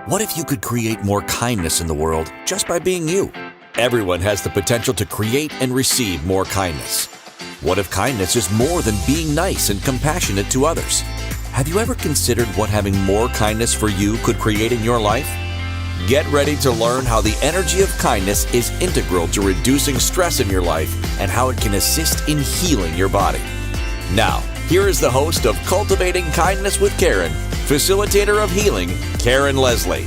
What if you could create more kindness in the world just by being you? Everyone has the potential to create and receive more kindness. What if kindness is more than being nice and compassionate to others? Have you ever considered what having more kindness for you could create in your life? Get ready to learn how the energy of kindness is integral to reducing stress in your life and how it can assist in healing your body. Now, here is the host of Cultivating Kindness with Karen, facilitator of healing, Karen Leslie.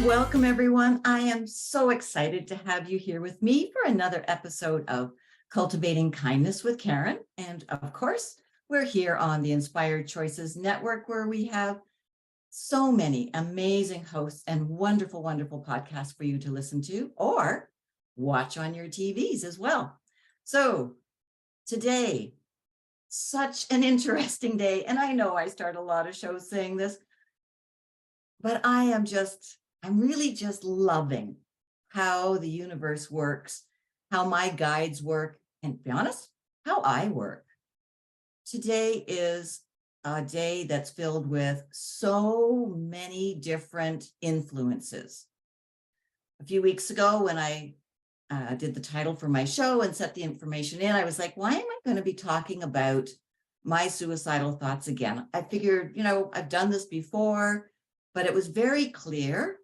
Welcome, everyone. I am so excited to have you here with me for another episode of Cultivating Kindness with Karen. And of course, we're here on the Inspired Choices Network, where we have so many amazing hosts and wonderful, wonderful podcasts for you to listen to or watch on your TVs as well. So today, such an interesting day. And I know I start a lot of shows saying this, but I'm really just loving how the universe works, how my guides work, and to be honest, how I work. Today is a day that's filled with so many different influences. A few weeks ago, when I did the title for my show and set the information in, I was like, why am I going to be talking about my suicidal thoughts again? I figured, I've done this before, but it was very clear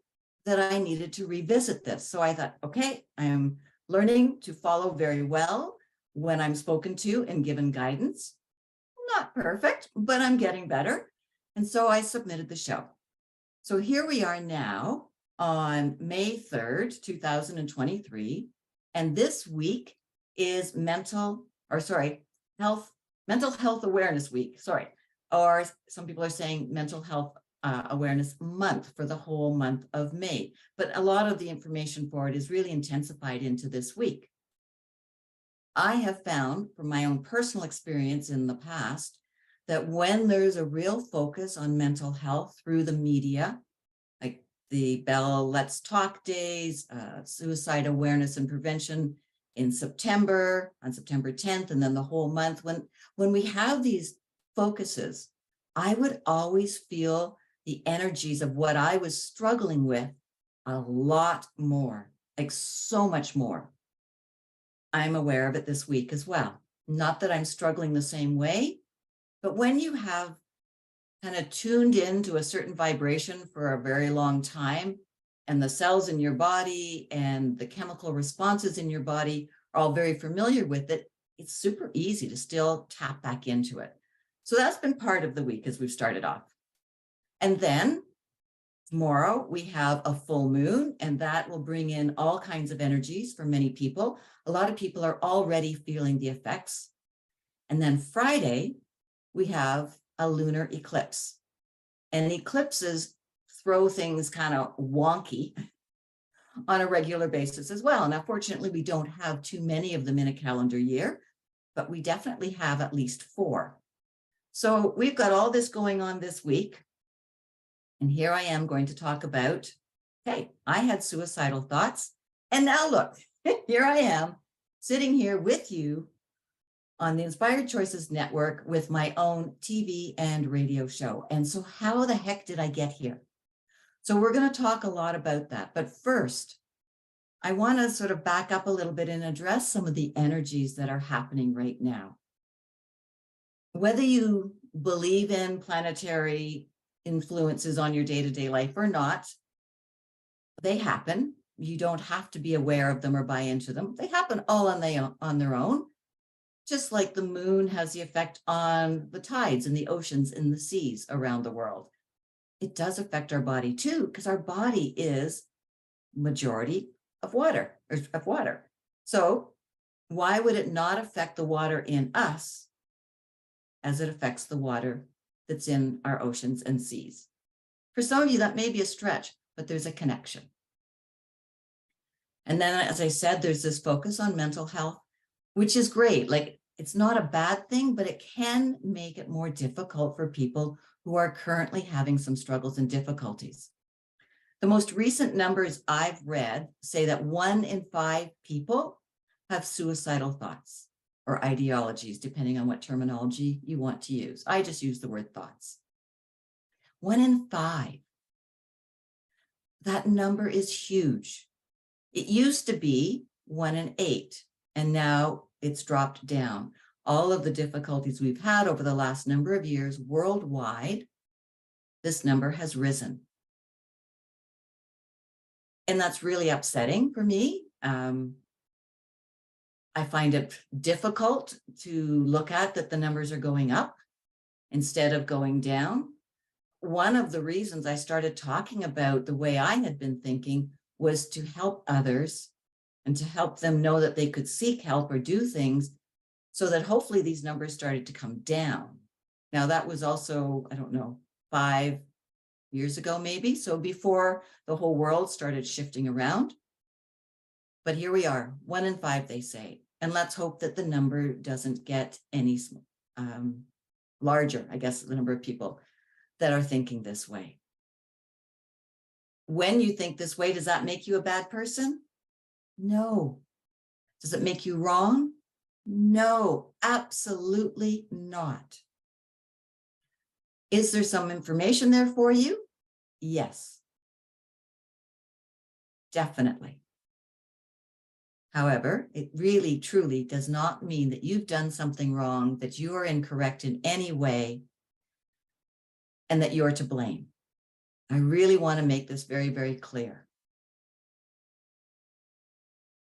that I needed to revisit this. So I thought, okay, I am learning to follow very well when I'm spoken to and given guidance. Not perfect, but I'm getting better. And so I submitted the show. So here we are now on May 3rd, 2023. And this week is Mental Health Awareness Week, or some people are saying Mental Health Awareness Month for the whole month of May. But a lot of the information for it is really intensified into this week. I have found from my own personal experience in the past that when there's a real focus on mental health through the media, like the Bell Let's Talk Days, Suicide Awareness and Prevention on September 10th, and then the whole month, when we have these focuses, I would always feel the energies of what I was struggling with a lot more, like so much more. I'm aware of it this week as well. Not that I'm struggling the same way, but when you have kind of tuned into a certain vibration for a very long time, and the cells in your body and the chemical responses in your body are all very familiar with it, it's super easy to still tap back into it. So that's been part of the week as we've started off. And then tomorrow we have a full moon, and that will bring in all kinds of energies for many people. A lot of people are already feeling the effects. And then Friday, we have a lunar eclipse. And eclipses throw things kind of wonky on a regular basis as well. Now, fortunately, we don't have too many of them in a calendar year, but we definitely have at least 4. So we've got all this going on this week. And here I am going to talk about, hey, I had suicidal thoughts. And now look, here I am sitting here with you on the Inspired Choices Network with my own TV and radio show. And so how the heck did I get here? So we're going to talk a lot about that. But first, I want to sort of back up a little bit and address some of the energies that are happening right now. Whether you believe in planetary influences on your day-to-day life or not, they happen. You don't have to be aware of them or buy into them. They happen all on their own. Just like the moon has the effect on the tides and the oceans and the seas around the world. It does affect our body too, because our body is majority of water. So why would it not affect the water in us as it affects the water that's in our oceans and seas? For some of you, that may be a stretch, but there's a connection. And then, as I said, there's this focus on mental health, which is great. Like, it's not a bad thing, but it can make it more difficult for people who are currently having some struggles and difficulties. The most recent numbers I've read say that 1 in 5 people have suicidal thoughts or ideologies, depending on what terminology you want to use. I just use the word thoughts. 1 in 5. That number is huge. It used to be 1 in 8, and now it's dropped down. All of the difficulties we've had over the last number of years worldwide, this number has risen. And that's really upsetting for me. I find it difficult to look at that the numbers are going up instead of going down. One of the reasons I started talking about the way I had been thinking was to help others and to help them know that they could seek help or do things so that hopefully these numbers started to come down. Now, that was also, I don't know, 5 years ago, maybe. So before the whole world started shifting around. But here we are, 1 in 5, they say. And let's hope that the number doesn't get any larger, I guess, the number of people that are thinking this way. When you think this way, does that make you a bad person? No. Does it make you wrong? No, absolutely not. Is there some information there for you? Yes, definitely. However, it really, truly does not mean that you've done something wrong, that you are incorrect in any way, and that you're to blame. I really want to make this very, very clear.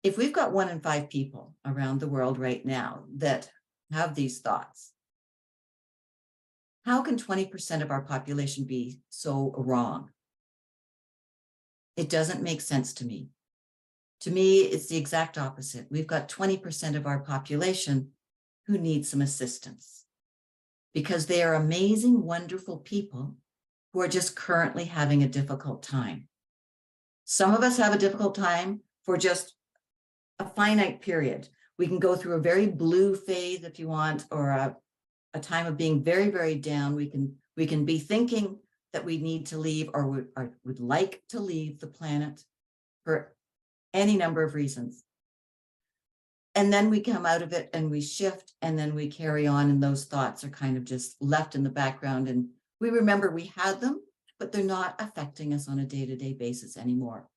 If we've got 1 in 5 people around the world right now that have these thoughts, how can 20% of our population be so wrong? It doesn't make sense to me. To me, it's the exact opposite. We've got 20% of our population who need some assistance because they are amazing, wonderful people who are just currently having a difficult time. Some of us have a difficult time for just a finite period. We can go through a very blue phase if you want, or a time of being very, very down. We can be thinking that we need to leave or would like to leave the planet for any number of reasons. And then we come out of it and we shift and then we carry on, and those thoughts are kind of just left in the background, and we remember we had them, but they're not affecting us on a day-to-day basis anymore.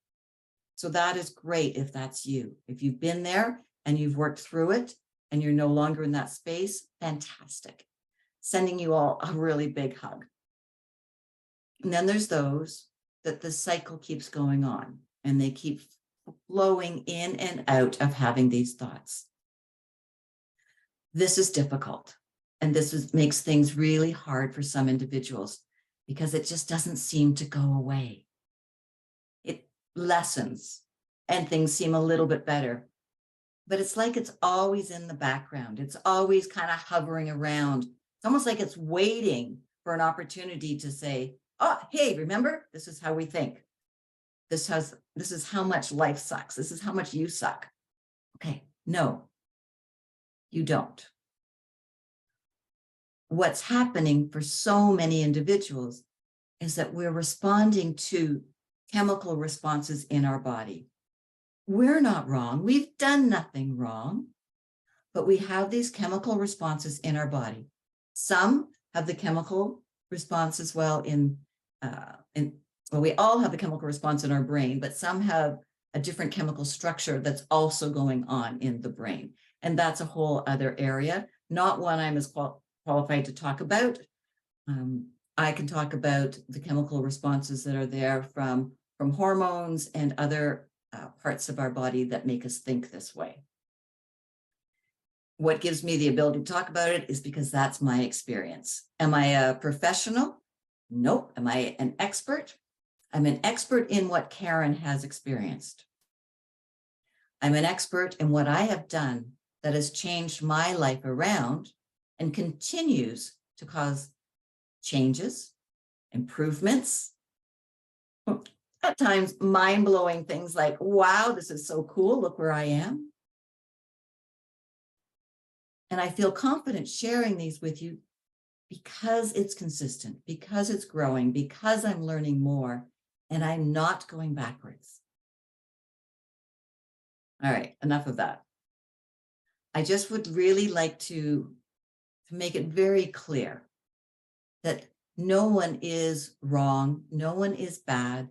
So that is great if that's you. If you've been there and you've worked through it and you're no longer in that space, fantastic. Sending you all a really big hug. And then there's those that the cycle keeps going on and they keep flowing in and out of having these thoughts. This is difficult. And this makes things really hard for some individuals because it just doesn't seem to go away. It lessens and things seem a little bit better, but it's like it's always in the background. It's always kind of hovering around. It's almost like it's waiting for an opportunity to say, oh, hey, remember, this is how we think. This is how much life sucks. This is how much you suck. Okay, no, you don't. What's happening for so many individuals is that we're responding to chemical responses in our body. We're not wrong. We've done nothing wrong, but we have these chemical responses in our body. Some have the chemical response as well well, we all have the chemical response in our brain, but some have a different chemical structure that's also going on in the brain. And that's a whole other area, not one I'm as qualified to talk about. I can talk about the chemical responses that are there from hormones and other parts of our body that make us think this way. What gives me the ability to talk about it is because that's my experience. Am I a professional? Nope. Am I an expert? I'm an expert in what Karen has experienced. I'm an expert in what I have done that has changed my life around and continues to cause changes, improvements, at times mind-blowing things like, wow, this is so cool, look where I am. And I feel confident sharing these with you because it's consistent, because it's growing, because I'm learning more, and I'm not going backwards. All right, enough of that. I just would really like to make it very clear that no one is wrong, no one is bad.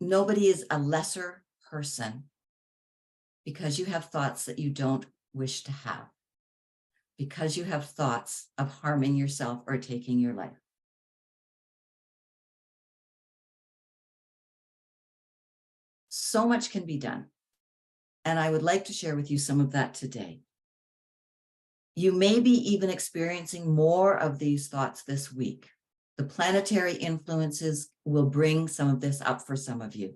Nobody is a lesser person because you have thoughts that you don't wish to have, because you have thoughts of harming yourself or taking your life. So much can be done. And I would like to share with you some of that today. You may be even experiencing more of these thoughts this week. The planetary influences will bring some of this up for some of you.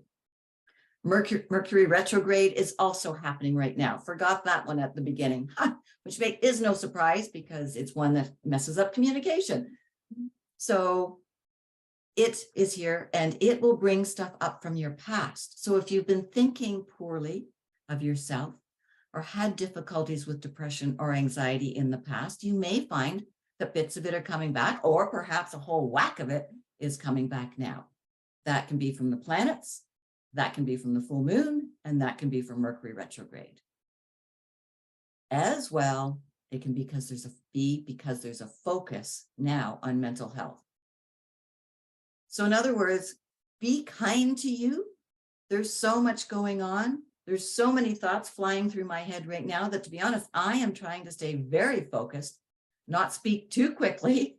Mercury retrograde is also happening right now. Forgot that one at the beginning, which is no surprise because it's one that messes up communication. So it is here and it will bring stuff up from your past. So if you've been thinking poorly of yourself or had difficulties with depression or anxiety in the past, you may find that bits of it are coming back, or perhaps a whole whack of it is coming back now. That can be from the planets, that can be from the full moon, and that can be from Mercury retrograde. As well, it can be because there's a focus now on mental health. So in other words, be kind to you. There's so much going on. There's so many thoughts flying through my head right now that, to be honest, I am trying to stay very focused, not speak too quickly,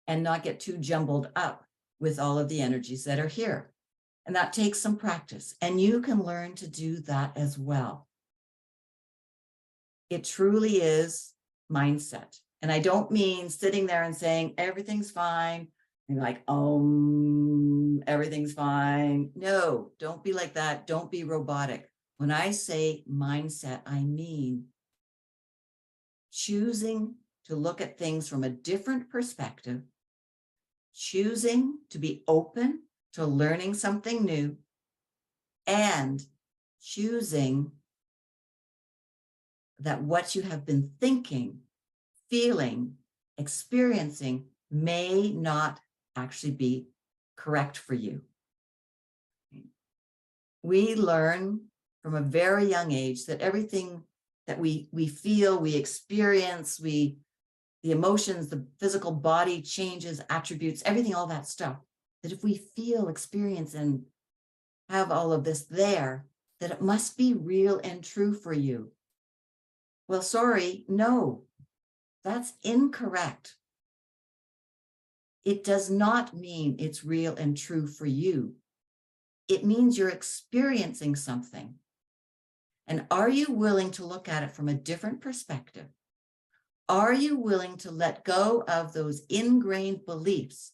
and not get too jumbled up with all of the energies that are here. And that takes some practice, and you can learn to do that as well. It truly is mindset. And I don't mean sitting there and saying, everything's fine. And like, everything's fine. No, don't be like that. Don't be robotic. When I say mindset, I mean choosing to look at things from a different perspective, choosing to be open to learning something new, and choosing that what you have been thinking, feeling, experiencing may not actually be correct for you. We learn from a very young age that everything that we feel, we experience, the emotions, the physical body changes, attributes, everything, all that stuff, that if we feel, experience, and have all of this there, that it must be real and true for you. Well, sorry, no, that's incorrect. It does not mean it's real and true for you. It means you're experiencing something. And are you willing to look at it from a different perspective? Are you willing to let go of those ingrained beliefs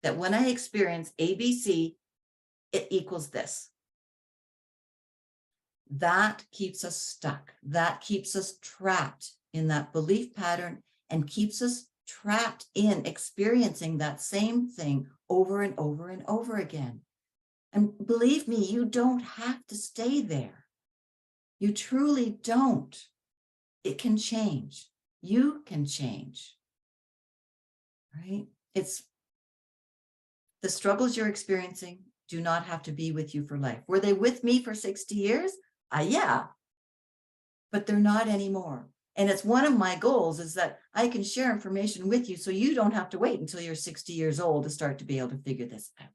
that when I experience ABC, it equals this? That keeps us stuck. That keeps us trapped in that belief pattern and keeps us trapped in experiencing that same thing over and over and over again. And believe me, you don't have to stay there. You truly don't. It can change. You can change, right? It's the struggles you're experiencing do not have to be with you for life. Were they with me for 60 years? Yeah, but they're not anymore. And it's one of my goals is that I can share information with you so you don't have to wait until you're 60 years old to start to be able to figure this out.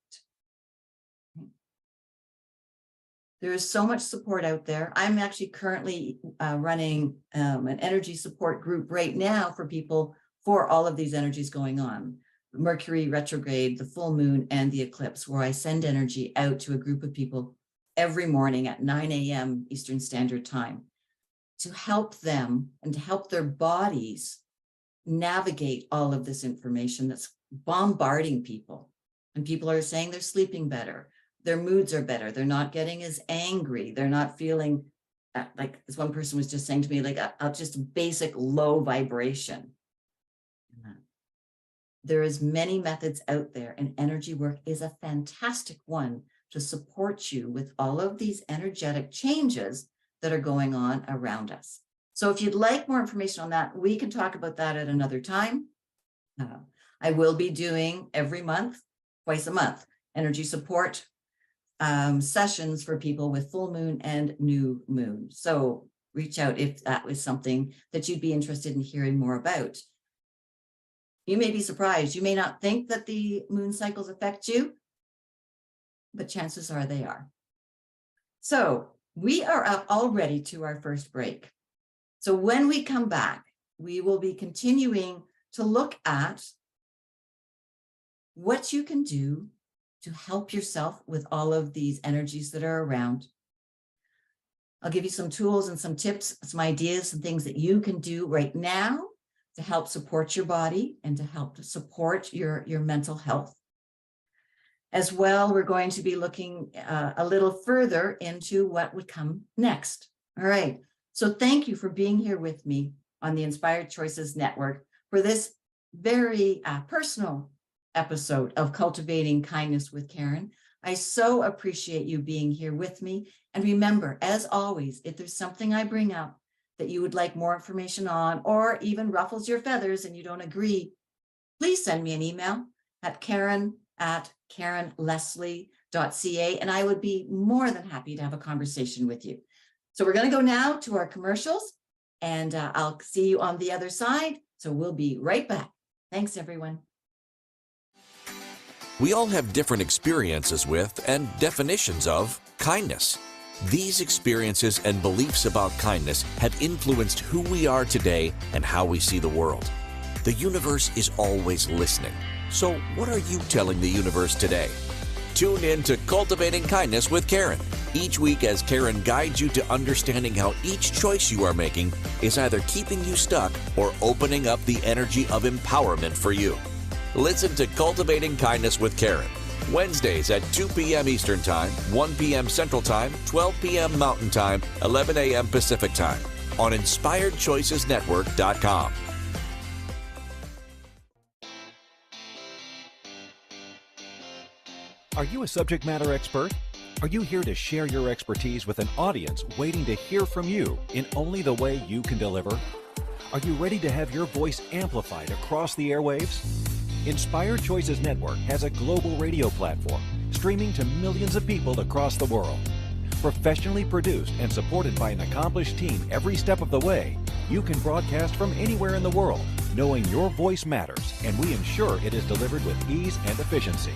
There is so much support out there. I'm actually currently running an energy support group right now for people for all of these energies going on. Mercury retrograde, the full moon, and the eclipse, where I send energy out to a group of people every morning at 9 a.m. Eastern Standard Time to help them and to help their bodies navigate all of this information that's bombarding people. And people are saying they're sleeping better. Their moods are better. They're not getting as angry. They're not feeling like, as one person was just saying to me, like just a basic low vibration. There is many methods out there, and energy work is a fantastic one to support you with all of these energetic changes that are going on around us. So if you'd like more information on that, we can talk about that at another time. I will be doing every month, twice a month, energy support sessions for people with full moon and new moon. So reach out if that was something that you'd be interested in hearing more about. You may be surprised. You may not think that the moon cycles affect you, but chances are they are. So we are up already to our first break. So when we come back, we will be continuing to look at what you can do to help yourself with all of these energies that are around. I'll give you some tools and some tips, some ideas, some things that you can do right now to help support your body and to help support your mental health. As well, we're going to be looking a little further into what would come next. All right. So thank you for being here with me on the Inspired Choices Network for this very personal episode of Cultivating Kindness with Karen. I so appreciate you being here with me. And remember, as always, if there's something I bring up that you would like more information on, or even ruffles your feathers and you don't agree, please send me an email at karen@karenleslie.ca, and I would be more than happy to have a conversation with you. So we're going to go now to our commercials, and I'll see you on the other side. So we'll be right back. Thanks, everyone. We all have different experiences with and definitions of kindness. These experiences and beliefs about kindness have influenced who we are today and how we see the world. The universe is always listening. So what are you telling the universe today? Tune in to Cultivating Kindness with Karen each week as Karen guides you to understanding how each choice you are making is either keeping you stuck or opening up the energy of empowerment for you. Listen to Cultivating Kindness with Karen, Wednesdays at 2 p.m. Eastern Time, 1 p.m. Central Time, 12 p.m. Mountain Time, 11 a.m. Pacific Time on InspiredChoicesNetwork.com. Are you a subject matter expert? Are you here to share your expertise with an audience waiting to hear from you in only the way you can deliver? Are you ready to have your voice amplified across the airwaves? Inspired Choices Network has a global radio platform streaming to millions of people across the world. Professionally produced and supported by an accomplished team every step of the way, you can broadcast from anywhere in the world, knowing your voice matters, and we ensure it is delivered with ease and efficiency.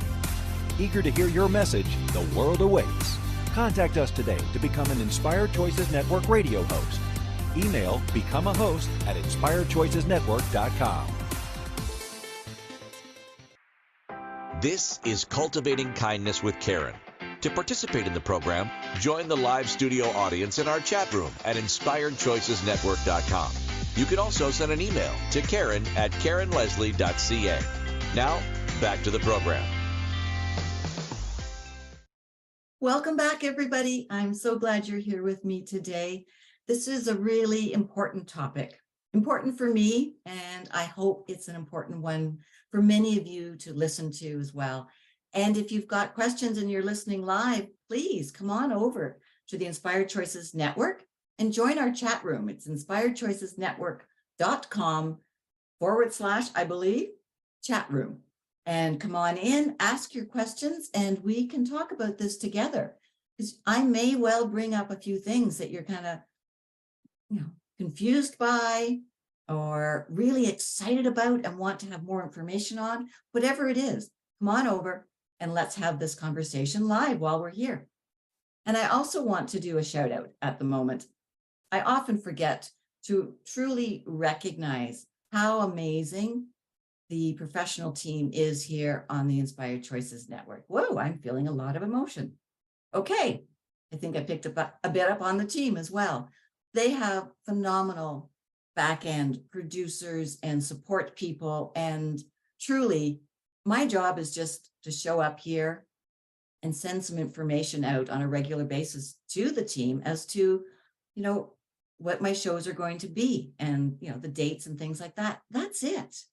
Eager to hear your message, the world awaits. Contact us today to become an Inspired Choices Network radio host. Email become a host at InspiredChoicesNetwork.com. This is Cultivating Kindness with Karen. To participate in the program, join the live studio audience in our chat room at InspiredChoicesNetwork.com. You can also send an email to Karen@KarenLeslie.ca. Now, back to the program. Welcome back, everybody. I'm so glad you're here with me today. This is a really important topic, important for me, and I hope it's an important one for many of you to listen to as well. And if you've got questions and you're listening live, please come on over to the Inspired Choices Network and join our chat room. It's inspiredchoicesnetwork.com/ I believe, chat room. And come on in, ask your questions, and we can talk about this together. Because I may well bring up a few things that you're kind of, confused by, or really excited about and want to have more information on. Whatever it is, come on over and let's have this conversation live while we're here. And I also want to do a shout out at the moment. I often forget to truly recognize how amazing the professional team is here on the Inspired Choices Network. Whoa, I'm feeling a lot of emotion. Okay, I think I picked up a bit up on the team as well. They have phenomenal back-end producers and support people. And truly, my job is just to show up here and send some information out on a regular basis to the team as to, what my shows are going to be and, the dates and things like that. That's it.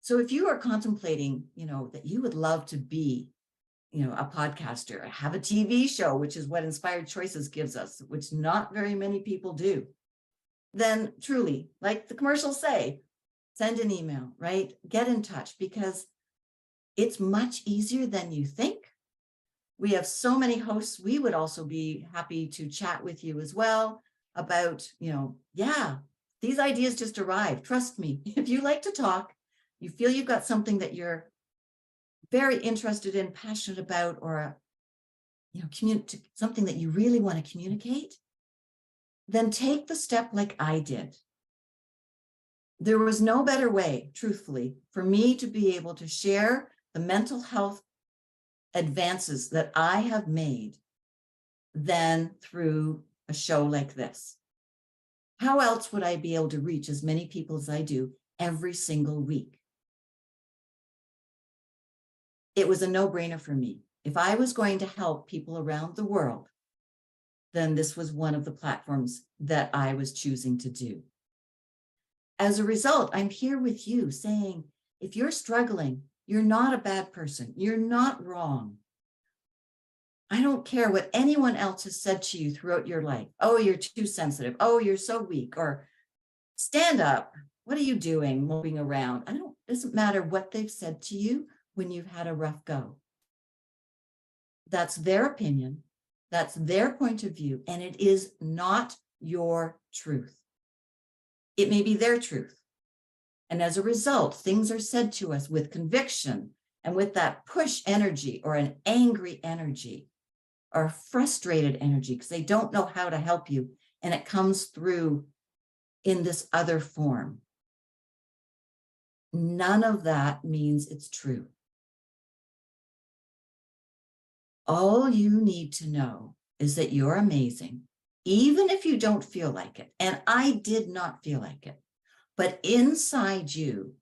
So if you are contemplating, that you would love to be, a podcaster, have a TV show, which is what Inspired Choices gives us, which not very many people do, then truly, like the commercials say, send an email, right? Get in touch, because it's much easier than you think. We have so many hosts. We would also be happy to chat with you as well about, these ideas just arrived. Trust me, if you like to talk, you feel you've got something that you're very interested in, passionate about, or something that you really want to communicate, then take the step like I did. There was no better way, truthfully, for me to be able to share the mental health advances that I have made than through a show like this. How else would I be able to reach as many people as I do every single week? It was a no-brainer for me. If I was going to help people around the world, then this was one of the platforms that I was choosing to do. As a result, I'm here with you saying, if you're struggling, you're not a bad person. You're not wrong. I don't care what anyone else has said to you throughout your life. Oh, you're too sensitive. Oh, you're so weak. Or stand up. What are you doing moving around? It doesn't matter what they've said to you when you've had a rough go. That's their opinion. That's their point of view. And it is not your truth. It may be their truth. And as a result, things are said to us with conviction and with that push energy or an angry energy or a frustrated energy because they don't know how to help you. And it comes through in this other form. None of that means it's true. All you need to know is that you're amazing, even if you don't feel like it. And I did not feel like it. But inside you,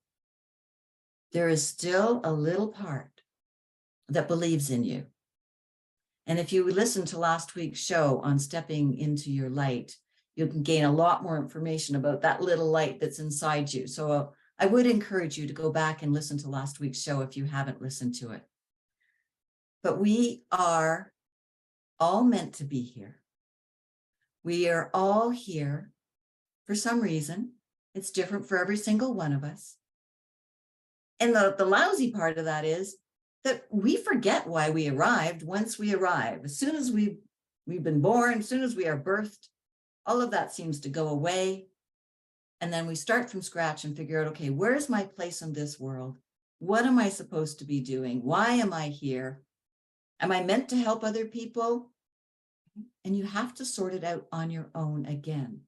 there is still a little part that believes in you. And if you listen to last week's show on stepping into your light, you can gain a lot more information about that little light that's inside you. So I would encourage you to go back and listen to last week's show if you haven't listened to it. But we are all meant to be here. We are all here for some reason. It's different for every single one of us. And the lousy part of that is that we forget why we arrived once we arrive. As soon as we've been born, as soon as we are birthed, all of that seems to go away. And then we start from scratch and figure out, okay, where's my place in this world? What am I supposed to be doing? Why am I here? Am I meant to help other people? And you have to sort it out on your own again.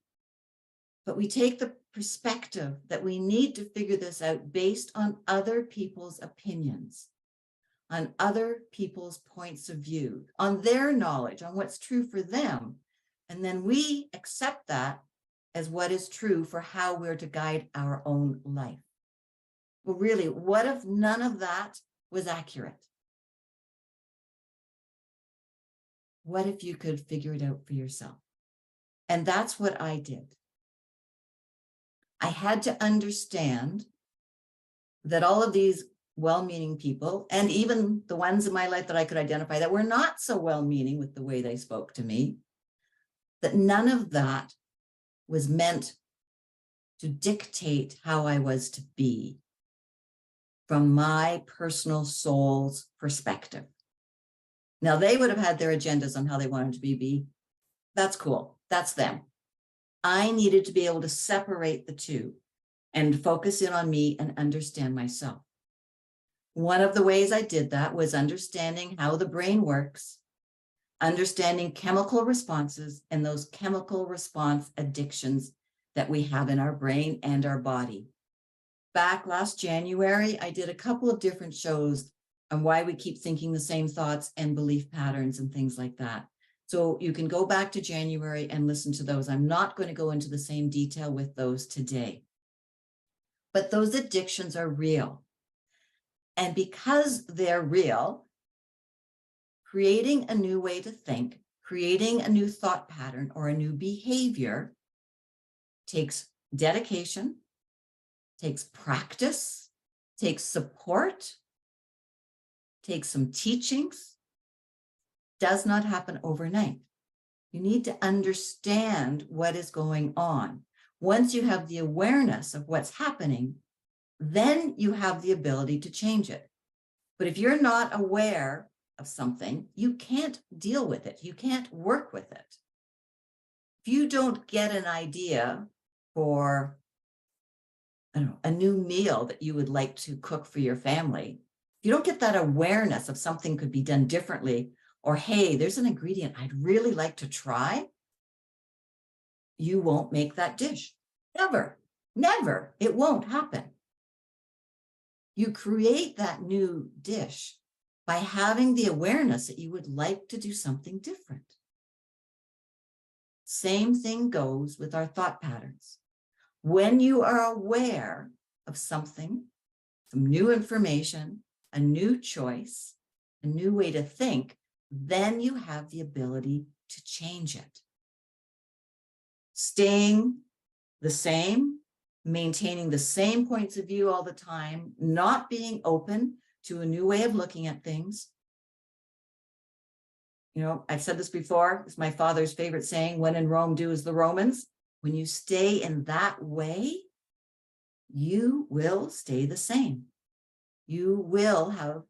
But we take the perspective that we need to figure this out based on other people's opinions, on other people's points of view, on their knowledge, on what's true for them. And then we accept that as what is true for how we're to guide our own life. Well, really, what if none of that was accurate? What if you could figure it out for yourself? And that's what I did. I had to understand that all of these well-meaning people, and even the ones in my life that I could identify that were not so well-meaning with the way they spoke to me, that none of that was meant to dictate how I was to be from my personal soul's perspective. Now, they would have had their agendas on how they wanted to be. That's cool. That's them. I needed to be able to separate the two and focus in on me and understand myself. One of the ways I did that was understanding how the brain works, understanding chemical responses and those chemical response addictions that we have in our brain and our body. Back last January, I did a couple of different shows on why we keep thinking the same thoughts and belief patterns and things like that. So you can go back to January and listen to those. I'm not going to go into the same detail with those today. But those addictions are real. And because they're real, creating a new way to think, creating a new thought pattern or a new behavior takes dedication, takes practice, takes support, takes some teachings, does not happen overnight. You need to understand what is going on. Once you have the awareness of what's happening, then you have the ability to change it. But if you're not aware of something, you can't deal with it. You can't work with it. If you don't get an idea for, a new meal that you would like to cook for your family, if you don't get that awareness of something could be done differently, or, hey, there's an ingredient I'd really like to try, you won't make that dish. Never, never. It won't happen. You create that new dish by having the awareness that you would like to do something different. Same thing goes with our thought patterns. When you are aware of something, some new information, a new choice, a new way to think, then you have the ability to change it. Staying the same, maintaining the same points of view all the time, not being open to a new way of looking at things. You know, I've said this before, it's my father's favorite saying, when in Rome, do as the Romans. When you stay in that way, you will stay the same. You will have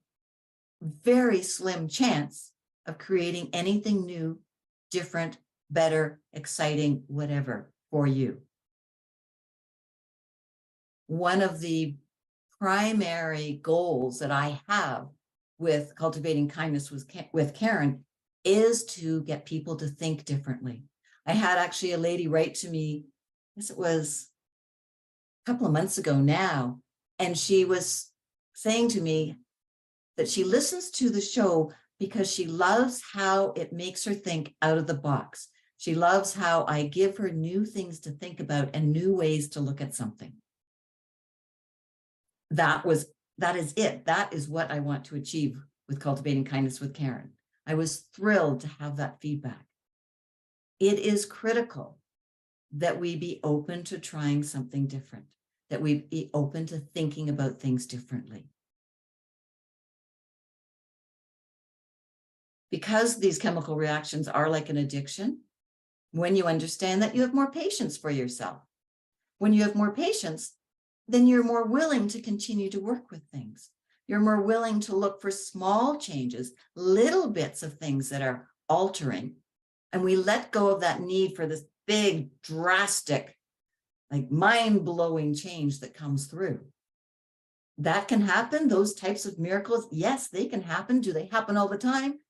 very slim chance of creating anything new, different, better, exciting, whatever for you. One of the primary goals that I have with Cultivating Kindness with Karen is to get people to think differently. I had actually a lady write to me, I guess it was a couple of months ago now, and she was saying to me that she listens to the show because she loves how it makes her think out of the box. She loves how I give her new things to think about and new ways to look at something. That is it. That is what I want to achieve with Cultivating Kindness with Karen. I was thrilled to have that feedback. It is critical that we be open to trying something different, that we be open to thinking about things differently. Because these chemical reactions are like an addiction, when you understand that, you have more patience for yourself. When you have more patience, then you're more willing to continue to work with things. You're more willing to look for small changes, little bits of things that are altering. And we let go of that need for this big, drastic, like mind-blowing change that comes through. That can happen. Those types of miracles, yes, they can happen. Do they happen all the time?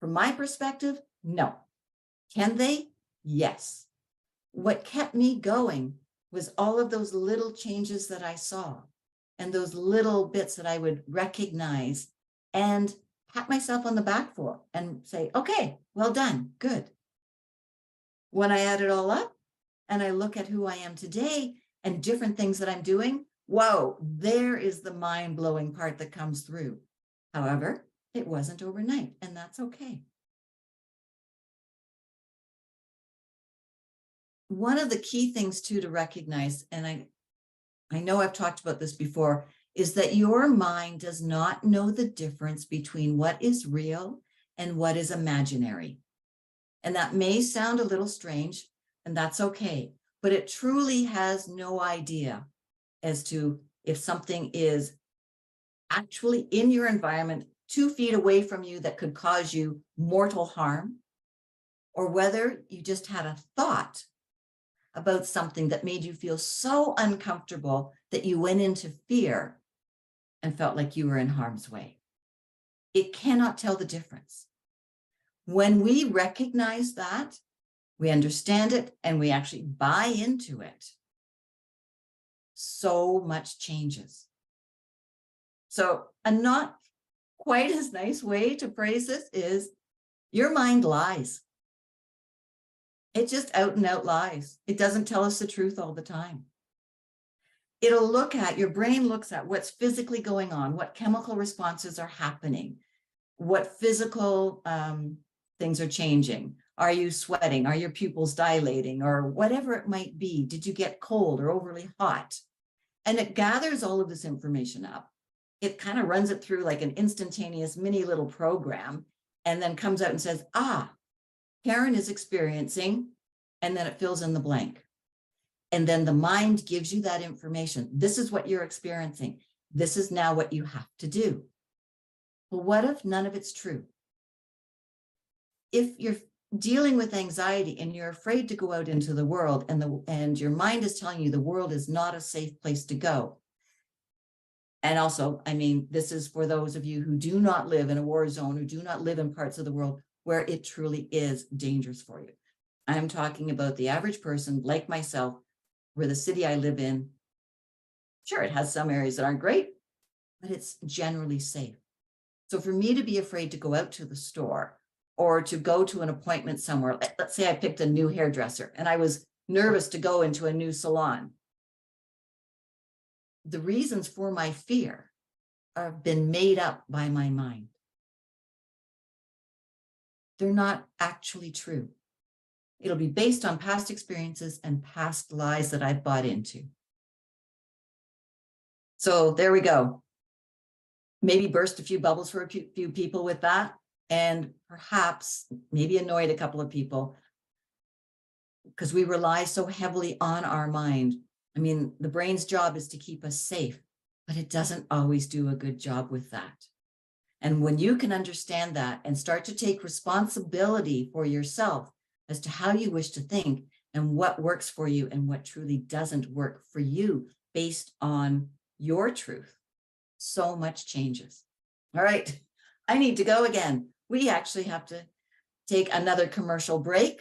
From my perspective, no. Can they? Yes. What kept me going was all of those little changes that I saw and those little bits that I would recognize and pat myself on the back for and say, okay, well done, good. When I add it all up and I look at who I am today and different things that I'm doing, whoa, there is the mind-blowing part that comes through. However, it wasn't overnight, and that's okay. One of the key things too to recognize, and I know I've talked about this before, is that your mind does not know the difference between what is real and what is imaginary. And that may sound a little strange, and that's okay, but it truly has no idea as to if something is actually in your environment 2 feet away from you that could cause you mortal harm, or whether you just had a thought about something that made you feel so uncomfortable that you went into fear and felt like you were in harm's way. It cannot tell the difference. When we recognize that, we understand it, and we actually buy into it, so much changes. So a not quite as nice way to phrase this is, your mind lies. It just out and out lies. It doesn't tell us the truth all the time. It'll look at, your brain looks at what's physically going on, what chemical responses are happening, what physical things are changing. Are you sweating? Are your pupils dilating? Or whatever it might be. Did you get cold or overly hot? And it gathers all of this information up. It kind of runs it through like an instantaneous mini little program, and then comes out and says, Karen is experiencing, and then it fills in the blank. And then the mind gives you that information. This is what you're experiencing. This is now what you have to do. Well, what if none of it's true? If you're dealing with anxiety and you're afraid to go out into the world, and your mind is telling you the world is not a safe place to go, And also, I mean, this is for those of you who do not live in a war zone, who do not live in parts of the world where it truly is dangerous for you. I'm talking about the average person like myself, where the city I live in, sure, it has some areas that aren't great, but it's generally safe. So for me to be afraid to go out to the store or to go to an appointment somewhere, let's say I picked a new hairdresser and I was nervous to go into a new salon. The reasons for my fear have been made up by my mind. They're not actually true. It'll be based on past experiences and past lies that I've bought into. So there we go. Maybe burst a few bubbles for a few people with that, and perhaps maybe annoyed a couple of people because we rely so heavily on our mind. I mean, the brain's job is to keep us safe, but it doesn't always do a good job with that. And when you can understand that and start to take responsibility for yourself as to how you wish to think and what works for you and what truly doesn't work for you based on your truth, so much changes. All right, I need to go again. We actually have to take another commercial break.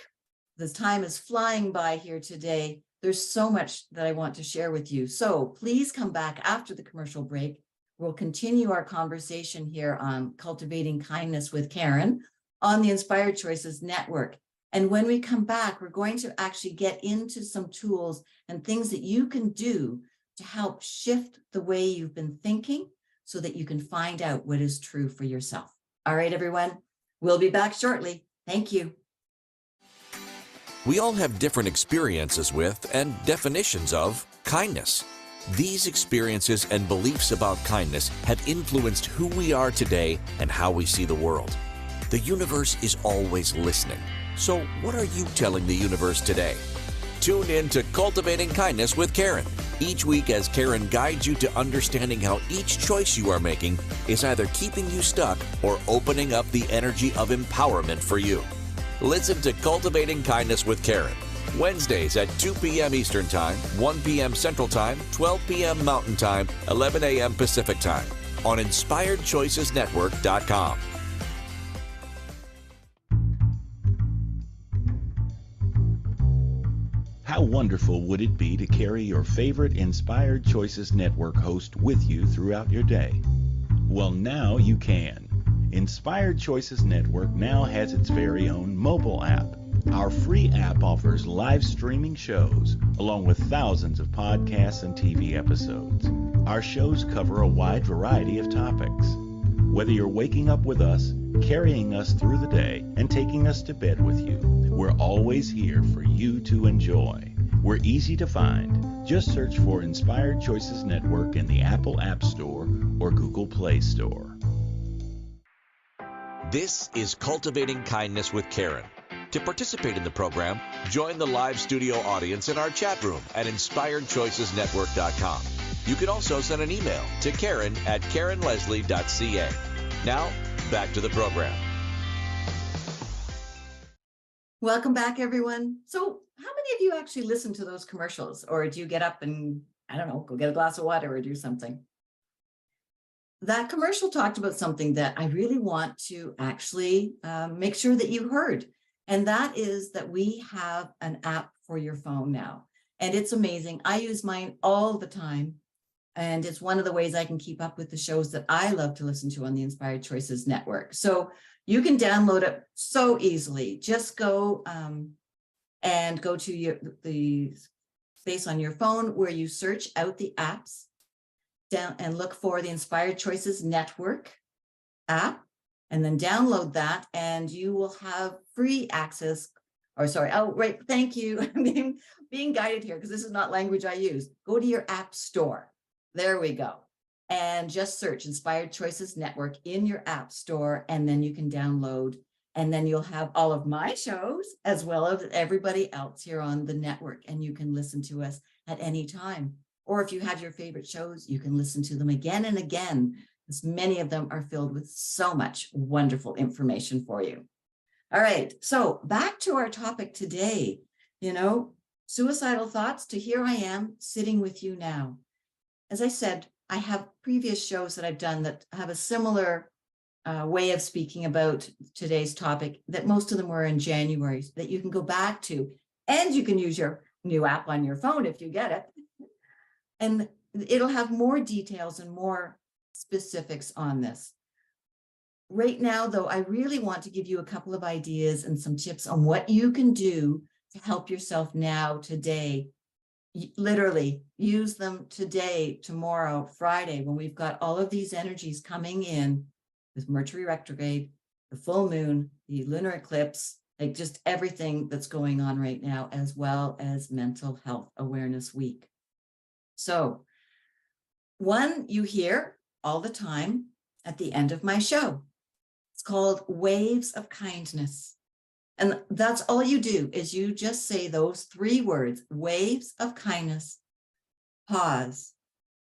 The time is flying by here today. There's so much that I want to share with you. So please come back after the commercial break. We'll continue our conversation here on Cultivating Kindness with Karen on the Inspired Choices Network. And when we come back, we're going to actually get into some tools and things that you can do to help shift the way you've been thinking so that you can find out what is true for yourself. All right, everyone, we'll be back shortly. Thank you. We all have different experiences with and definitions of kindness. These experiences and beliefs about kindness have influenced who we are today and how we see the world. The universe is always listening. So what are you telling the universe today? Tune in to Cultivating Kindness with Karen each week as Karen guides you to understanding how each choice you are making is either keeping you stuck or opening up the energy of empowerment for you. Listen to Cultivating Kindness with Karen, Wednesdays at 2 p.m. Eastern Time, 1 p.m. Central Time, 12 p.m. Mountain Time, 11 a.m. Pacific Time on InspiredChoicesNetwork.com. How wonderful would it be to carry your favorite Inspired Choices Network host with you throughout your day? Well, now you can. Inspired Choices Network now has its very own mobile app. Our free app offers live streaming shows, along with thousands of podcasts and TV episodes. Our shows cover a wide variety of topics. Whether you're waking up with us, carrying us through the day, and taking us to bed with you, we're always here for you to enjoy. We're easy to find. Just search for Inspired Choices Network in the Apple App Store or Google Play Store. This is Cultivating Kindness with Karen. To participate in the program, join the live studio audience in our chat room at InspiredChoicesNetwork.com. You can also send an email to Karen@KarenLeslie.ca. Now, back to the program. Welcome back, everyone. So how many of you actually listen to those commercials, or do you get up and, I don't know, go get a glass of water or do something? That commercial talked about something that I really want to actually make sure that you heard. And that is that we have an app for your phone now. And it's amazing. I use mine all the time. And it's one of the ways I can keep up with the shows that I love to listen to on the Inspired Choices Network. So you can download it so easily. Just go and go to the space on your phone where you search out the apps down and look for the Inspired Choices Network app, and then download that, and you will have free access. Or sorry, oh, right, thank you. I'm being guided here because this is not language I use. Go to your app store. There we go. And just search Inspired Choices Network in your app store, and then you can download, and then you'll have all of my shows as well as everybody else here on the network, and you can listen to us at any time. Or if you have your favorite shows, you can listen to them again and again, because many of them are filled with so much wonderful information for you. All right, so back to our topic today, suicidal thoughts to here I am sitting with you now. As I said, I have previous shows that I've done that have a similar way of speaking about today's topic, that most of them were in January, that you can go back to, and you can use your new app on your phone if you get it. And it'll have more details and more specifics on this. Right now, though, I really want to give you a couple of ideas and some tips on what you can do to help yourself now, today. Literally use them today, tomorrow, Friday, when we've got all of these energies coming in with Mercury retrograde, the full moon, the lunar eclipse, like just everything that's going on right now, as well as Mental Health Awareness Week. So one you hear all the time at the end of my show. It's called Waves of Kindness. And that's all you do, is you just say those 3 words, waves of kindness, pause.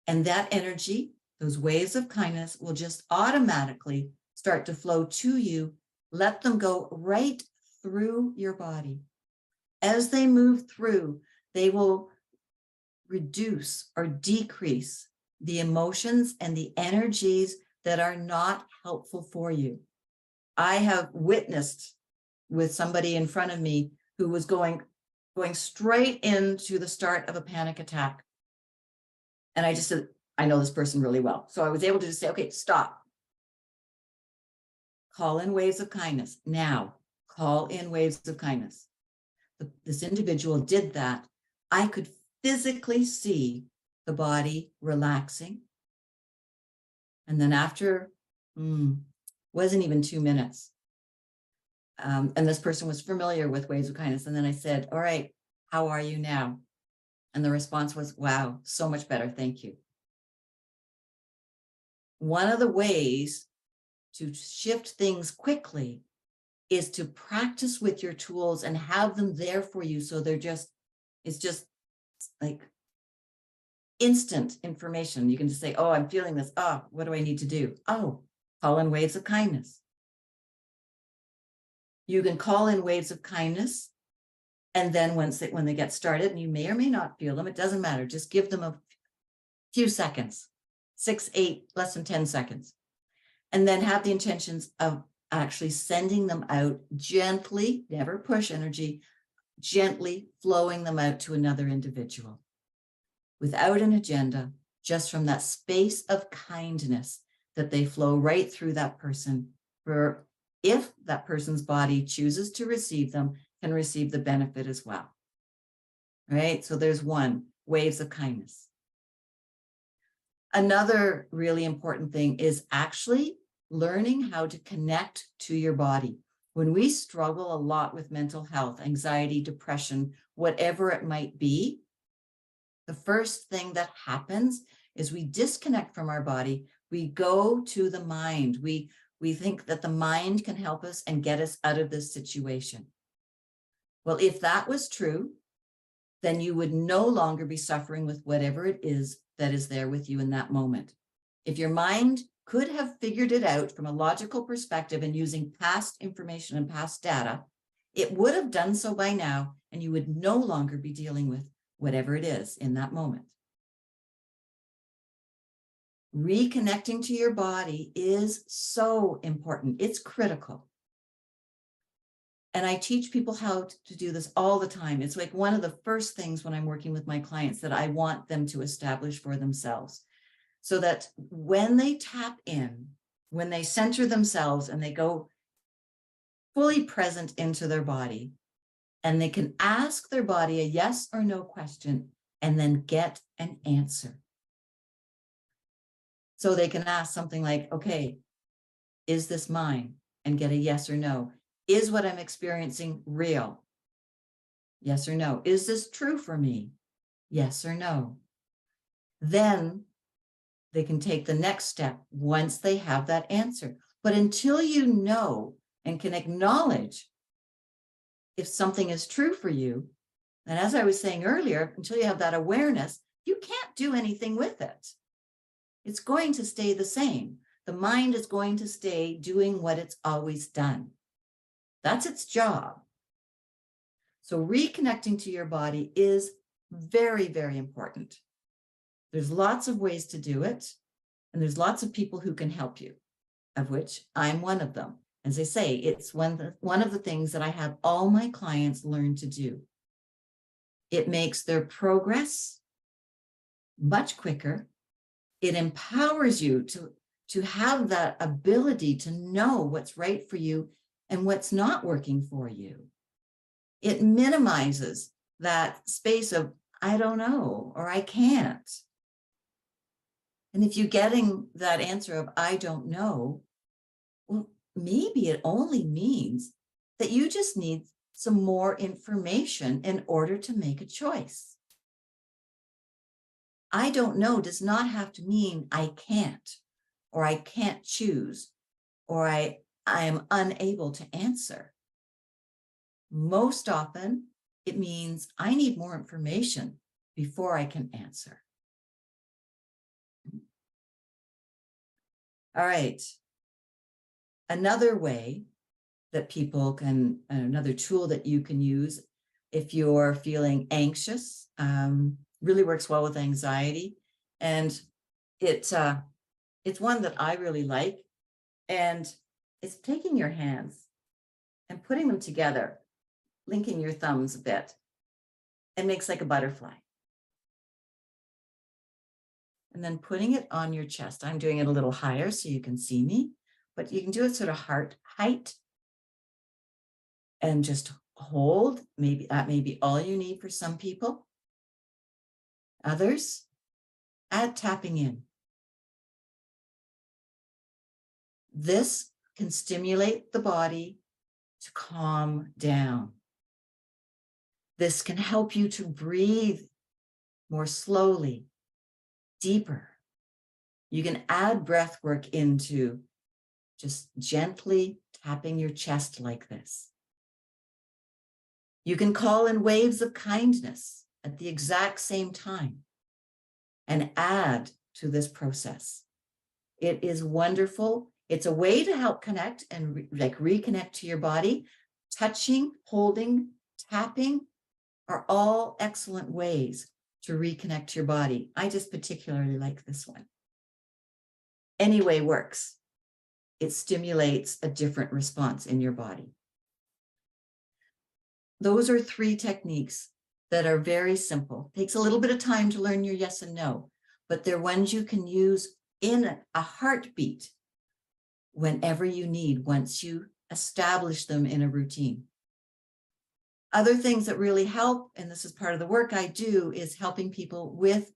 And that energy, those waves of kindness, will just automatically start to flow to you. Let them go right through your body. As they move through, they will reduce or decrease the emotions and the energies that are not helpful for you. I have witnessed with somebody in front of me who was going straight into the start of a panic attack. And I just said, I know this person really well. So I was able to just say, okay, stop. Call in waves of kindness. Now, call in waves of kindness. This individual did that. I could physically see the body relaxing. And then after, wasn't even 2 minutes. And this person was familiar with waves of kindness. And then I said, all right, how are you now? And the response was, wow, so much better. Thank you. One of the ways to shift things quickly is to practice with your tools and have them there for you. So it's just like instant information. You can just say, oh, I'm feeling this. Oh, what do I need to do? Oh, call in waves of kindness. You can call in waves of kindness. And then when they get started, and you may or may not feel them, it doesn't matter. Just give them a few seconds, 6, 8, less than 10 seconds. And then have the intentions of actually sending them out gently, never push energy, gently flowing them out to another individual without an agenda, just from that space of kindness that they flow right through that person, for if that person's body chooses to receive them, can receive the benefit as well. Right? So there's one, waves of kindness. Another really important thing is actually learning how to connect to your body. When we struggle a lot with mental health, anxiety, depression, whatever it might be, the first thing that happens is we disconnect from our body. We go to the mind. We think that the mind can help us and get us out of this situation. Well, if that was true, then you would no longer be suffering with whatever it is that is there with you in that moment. If your mind could have figured it out from a logical perspective and using past information and past data, it would have done so by now, and you would no longer be dealing with whatever it is in that moment. Reconnecting to your body is so important. It's critical. And I teach people how to do this all the time. It's like one of the first things when I'm working with my clients that I want them to establish for themselves, so that when they tap in, when they center themselves and they go fully present into their body, and they can ask their body a yes or no question and then get an answer. So they can ask something like, okay, is this mine? And get a yes or no. Is what I'm experiencing real? Yes or no. Is this true for me? Yes or no. Then they can take the next step once they have that answer. But until you know and can acknowledge if something is true for you, and as I was saying earlier, until you have that awareness, you can't do anything with it. It's going to stay the same. The mind is going to stay doing what it's always done. That's its job. So reconnecting to your body is very, very important. There's lots of ways to do it. And there's lots of people who can help you, of which I'm one of them. As I say, it's one of the things that I have all my clients learn to do. It makes their progress much quicker. It empowers you to have that ability to know what's right for you and what's not working for you. It minimizes that space of, I don't know, or I can't. And if you're getting that answer of, I don't know, well, maybe it only means that you just need some more information in order to make a choice. I don't know does not have to mean I can't, or I can't choose, or I am unable to answer. Most often, it means I need more information before I can answer. All right. Another way that people can, another tool that you can use if you're feeling anxious, really works well with anxiety. And it's one that I really like. And it's taking your hands and putting them together, linking your thumbs a bit, and makes like a butterfly. And then putting it on your chest. I'm doing it a little higher so you can see me, but you can do it sort of heart height. And just hold. Maybe that may be all you need for some people. Others, add tapping in. This can stimulate the body to calm down. This can help you to breathe more slowly, deeper. You can add breath work into just gently tapping your chest like this. You can call in waves of kindness at the exact same time and add to this process. It is wonderful. It's a way to help connect and reconnect to your body. Touching, holding, tapping are all excellent ways to reconnect to your body. I just particularly like this one. Any way works. It stimulates a different response in your body. Those are 3 techniques that are very simple. Takes a little bit of time to learn your yes and no, but they're ones you can use in a heartbeat whenever you need, once you establish them in a routine. Other things that really help, and this is part of the work I do, is helping people with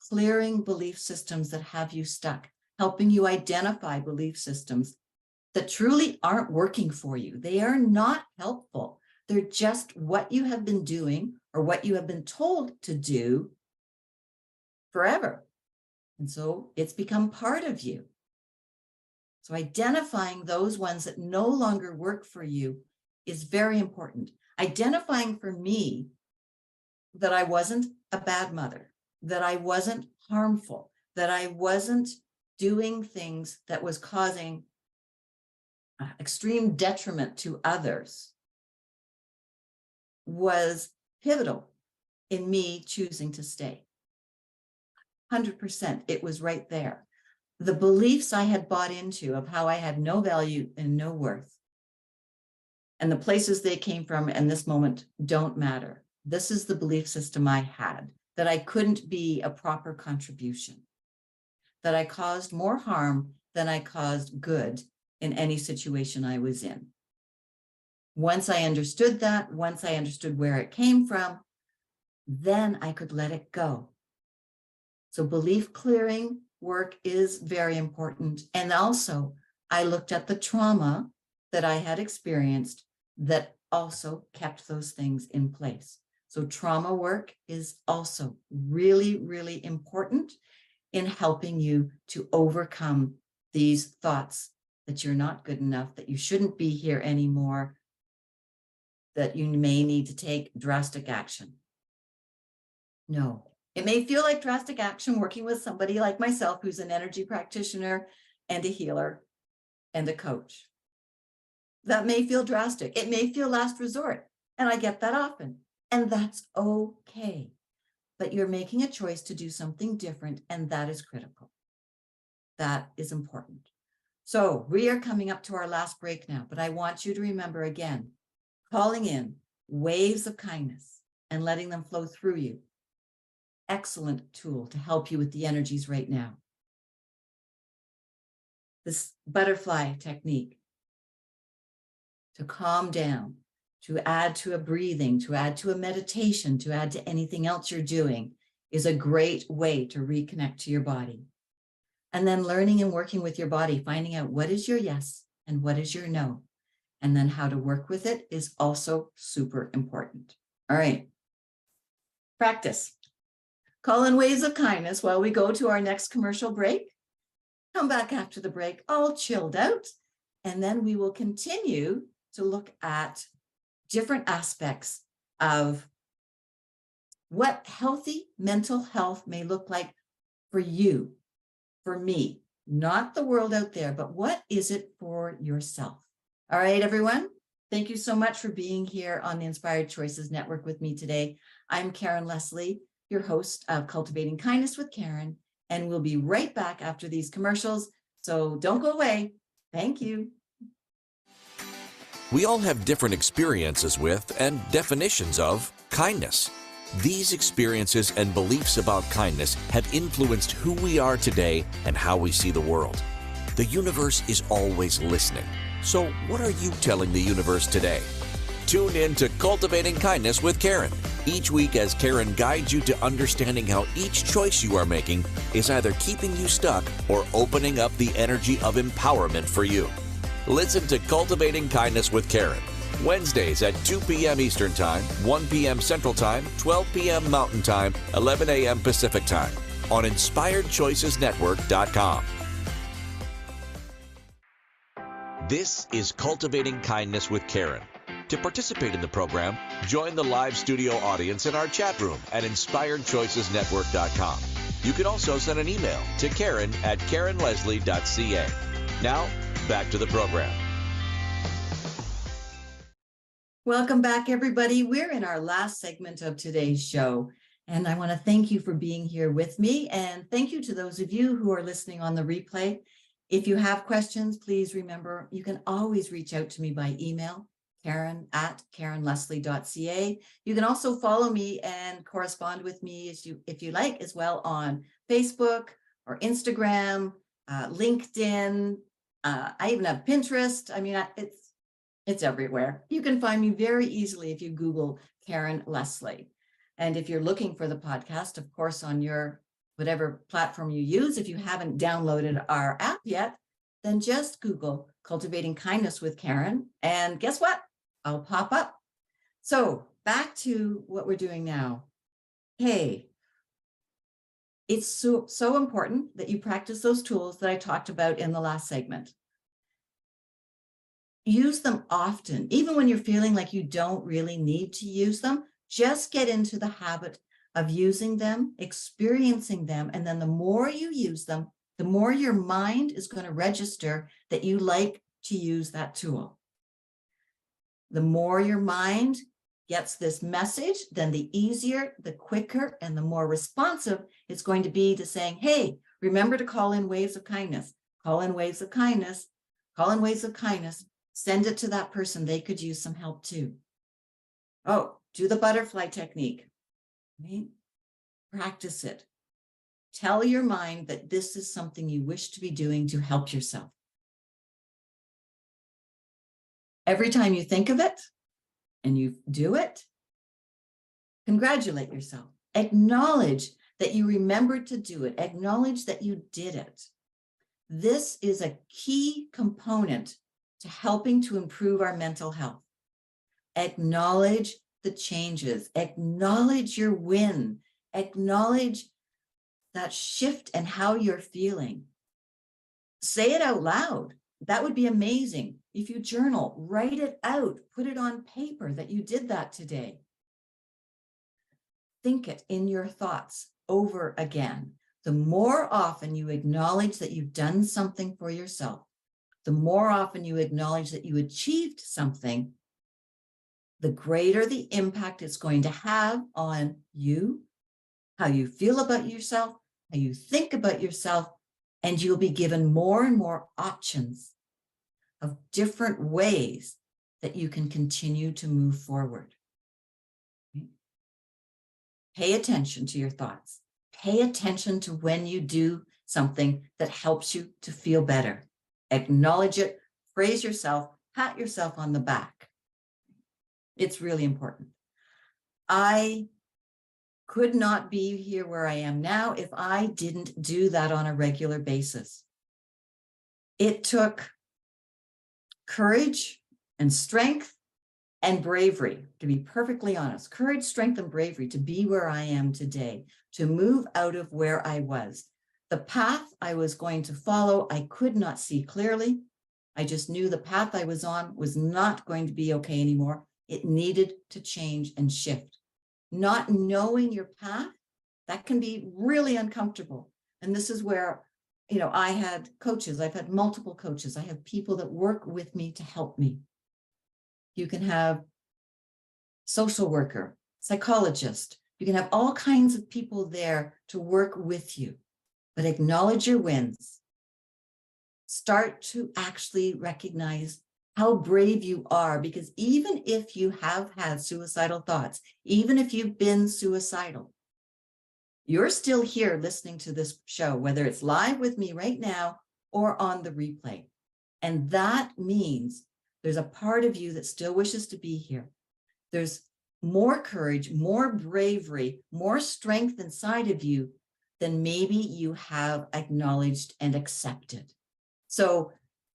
clearing belief systems that have you stuck, helping you identify belief systems that truly aren't working for you. They are not helpful. They're just what you have been doing or what you have been told to do forever. And so it's become part of you. So identifying those ones that no longer work for you is very important. Identifying for me that I wasn't a bad mother, that I wasn't harmful, that I wasn't doing things that was causing extreme detriment to others was pivotal in me choosing to stay. 100%, it was right there. The beliefs I had bought into of how I had no value and no worth, and the places they came from in this moment don't matter. This is the belief system I had, that I couldn't be a proper contribution, that I caused more harm than I caused good in any situation I was in. Once I understood that, once I understood where it came from, then I could let it go. So belief clearing work is very important. And also, I looked at the trauma that I had experienced that also kept those things in place. So trauma work is also really, really important in helping you to overcome these thoughts that you're not good enough, that you shouldn't be here anymore, that you may need to take drastic action. No, it may feel like drastic action working with somebody like myself, who's an energy practitioner and a healer and a coach. That may feel drastic. It may feel last resort. And I get that often. And that's okay. But you're making a choice to do something different, and that is critical. that is important. So we are coming up to our last break now, but I want you to remember again, calling in waves of kindness and letting them flow through you. Excellent tool to help you with the energies right now. This butterfly technique to calm down, to add to a breathing, to add to a meditation, to add to anything else you're doing is a great way to reconnect to your body. And then learning and working with your body, finding out what is your yes and what is your no. And then how to work with it is also super important. All right. Practice. Call in waves of kindness while we go to our next commercial break. Come back after the break, all chilled out. And then we will continue to look at different aspects of what healthy mental health may look like for you, for me, not the world out there, but what is it for yourself? All right, everyone. Thank you so much for being here on the Inspired Choices Network with me today. I'm Karen Leslie, your host of Cultivating Kindness with Karen, and we'll be right back after these commercials. So don't go away. Thank you. We all have different experiences with and definitions of kindness. These experiences and beliefs about kindness have influenced who we are today and how we see the world. The universe is always listening. So what are you telling the universe today? Tune in to Cultivating Kindness with Karen each week as Karen guides you to understanding how each choice you are making is either keeping you stuck or opening up the energy of empowerment for you. Listen to Cultivating Kindness with Karen, Wednesdays at 2 p.m. Eastern Time, 1 p.m. Central Time, 12 p.m. Mountain Time, 11 a.m. Pacific Time on InspiredChoicesNetwork.com. This is Cultivating Kindness with Karen. To participate in the program, join the live studio audience in our chat room at InspiredChoicesNetwork.com. You can also send an email to Karen@KarenLeslie.ca. Now, back to the program. Welcome back, everybody. We're in our last segment of today's show, and I want to thank you for being here with me, and thank you to those of you who are listening on the replay. If you have questions, please remember you can always reach out to me by email, Karen@KarenLeslie.ca. You can also follow me and correspond with me if you like as well on Facebook or Instagram, LinkedIn. I even have Pinterest. I mean, it's everywhere. You can find me very easily if you Google Karen Leslie. And if you're looking for the podcast, of course, on your whatever platform you use, if you haven't downloaded our app yet, then just Google Cultivating Kindness with Karen. And guess what? I'll pop up. So back to what we're doing now. Hey, it's so important that you practice those tools that I talked about in the last segment. Use them often, even when you're feeling like you don't really need to use them. Just get into the habit of using them, experiencing them, and then the more you use them, the more your mind is going to register that you like to use that tool. The more your mind gets this message, then the easier, the quicker, and the more responsive it's going to be to saying, hey, remember to call in waves of kindness, call in waves of kindness, call in waves of kindness, send it to that person. They could use some help too. Oh, do the butterfly technique. Right? Practice it. Tell your mind that this is something you wish to be doing to help yourself. Every time you think of it and you do it, congratulate yourself. Acknowledge that you remembered to do it. Acknowledge that you did it. This is a key component to helping to improve our mental health. Acknowledge the changes. Acknowledge your win. Acknowledge that shift and how you're feeling. Say it out loud. That would be amazing. If you journal, write it out, put it on paper that you did that today. Think it in your thoughts over again. The more often you acknowledge that you've done something for yourself, the more often you acknowledge that you achieved something, the greater the impact it's going to have on you, how you feel about yourself, how you think about yourself, And you'll be given more and more options of different ways that you can continue to move forward. Pay attention to your thoughts. Pay attention to when you do something that helps you to feel better. Acknowledge it, praise yourself, pat yourself on the back. It's really important. I could not be here where I am now if I didn't do that on a regular basis. It took courage and strength and bravery, to be perfectly honest. Courage, strength, and bravery to be where I am today, to move out of where I was. The path I was going to follow, I could not see clearly. I just knew the path I was on was not going to be okay anymore. It needed to change and shift. Not knowing your path, that can be really uncomfortable. And this is where, I had coaches. I've had multiple coaches. I have people that work with me to help me. You can have social worker, psychologist. You can have all kinds of people there to work with you, but acknowledge your wins. Start to actually recognize how brave you are, because even if you have had suicidal thoughts, even if you've been suicidal, you're still here listening to this show, whether it's live with me right now or on the replay. And that means there's a part of you that still wishes to be here. There's more courage, more bravery, more strength inside of you than maybe you have acknowledged and accepted. So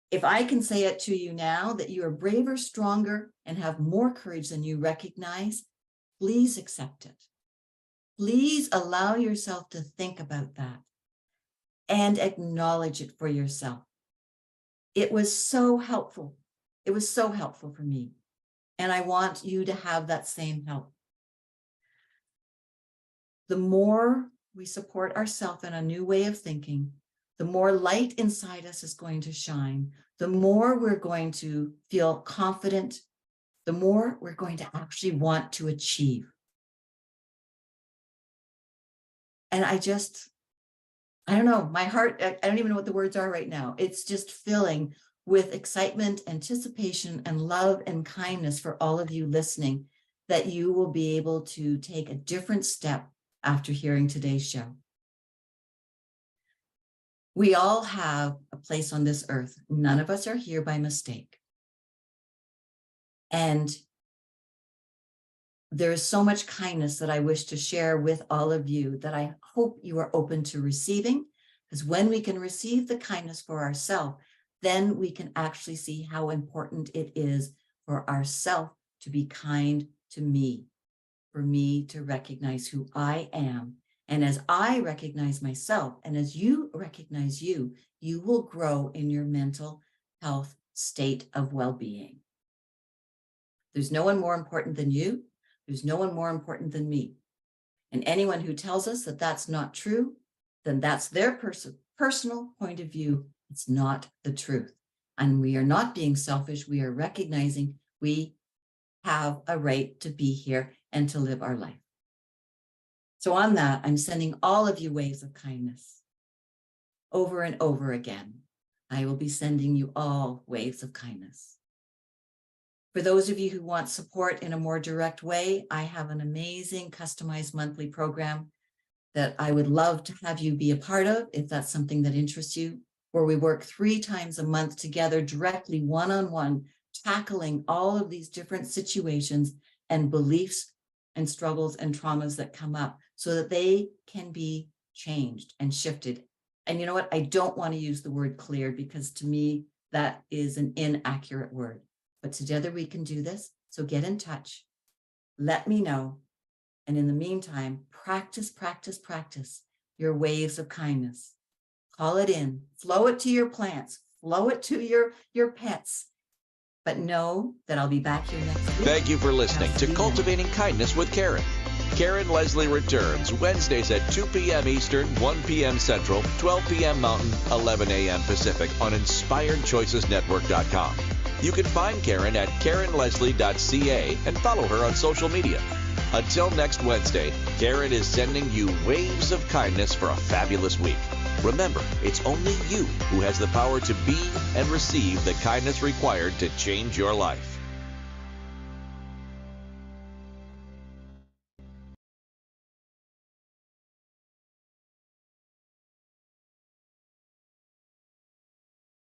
if I can say it to you now that you are braver, stronger, and have more courage than you recognize, please accept it. Please allow yourself to think about that and acknowledge it for yourself. It was so helpful. It was so helpful for me. And I want you to have that same help. The more we support ourselves in a new way of thinking, the more light inside us is going to shine, the more we're going to feel confident, the more we're going to actually want to achieve. And I don't know, my heart, I don't even know what the words are right now. It's just filling with excitement, anticipation, and love and kindness for all of you listening, that you will be able to take a different step after hearing today's show. We all have a place on this earth. None of us are here by mistake. And there is so much kindness that I wish to share with all of you that I hope you are open to receiving, because when we can receive the kindness for ourselves, then we can actually see how important it is for ourselves to be kind to me, for me to recognize who I am. And as I recognize myself, and as you recognize you, you will grow in your mental health state of well-being. There's no one more important than you. There's no one more important than me. And anyone who tells us that that's not true, then that's their personal point of view. It's not the truth. And we are not being selfish. We are recognizing we have a right to be here and to live our life. So on that, I'm sending all of you waves of kindness over and over again. I will be sending you all waves of kindness. For those of you who want support in a more direct way, I have an amazing customized monthly program that I would love to have you be a part of, if that's something that interests you, where we work 3 times a month together directly, one-on-one, tackling all of these different situations and beliefs and struggles and traumas that come up so that they can be changed and shifted. And you know what? I don't want to use the word cleared, because to me, that is an inaccurate word. But together we can do this. So get in touch. Let me know. And in the meantime, practice your waves of kindness. Call it in, flow it to your plants, flow it to your pets. But know that I'll be back here next week. Thank you for listening to Cultivating Kindness with Karen. Karen Leslie returns Wednesdays at 2 p.m. Eastern, 1 p.m. Central, 12 p.m. Mountain, 11 a.m. Pacific on InspiredChoicesNetwork.com. You can find Karen at KarenLeslie.ca and follow her on social media. Until next Wednesday, Karen is sending you waves of kindness for a fabulous week. Remember, it's only you who has the power to be and receive the kindness required to change your life.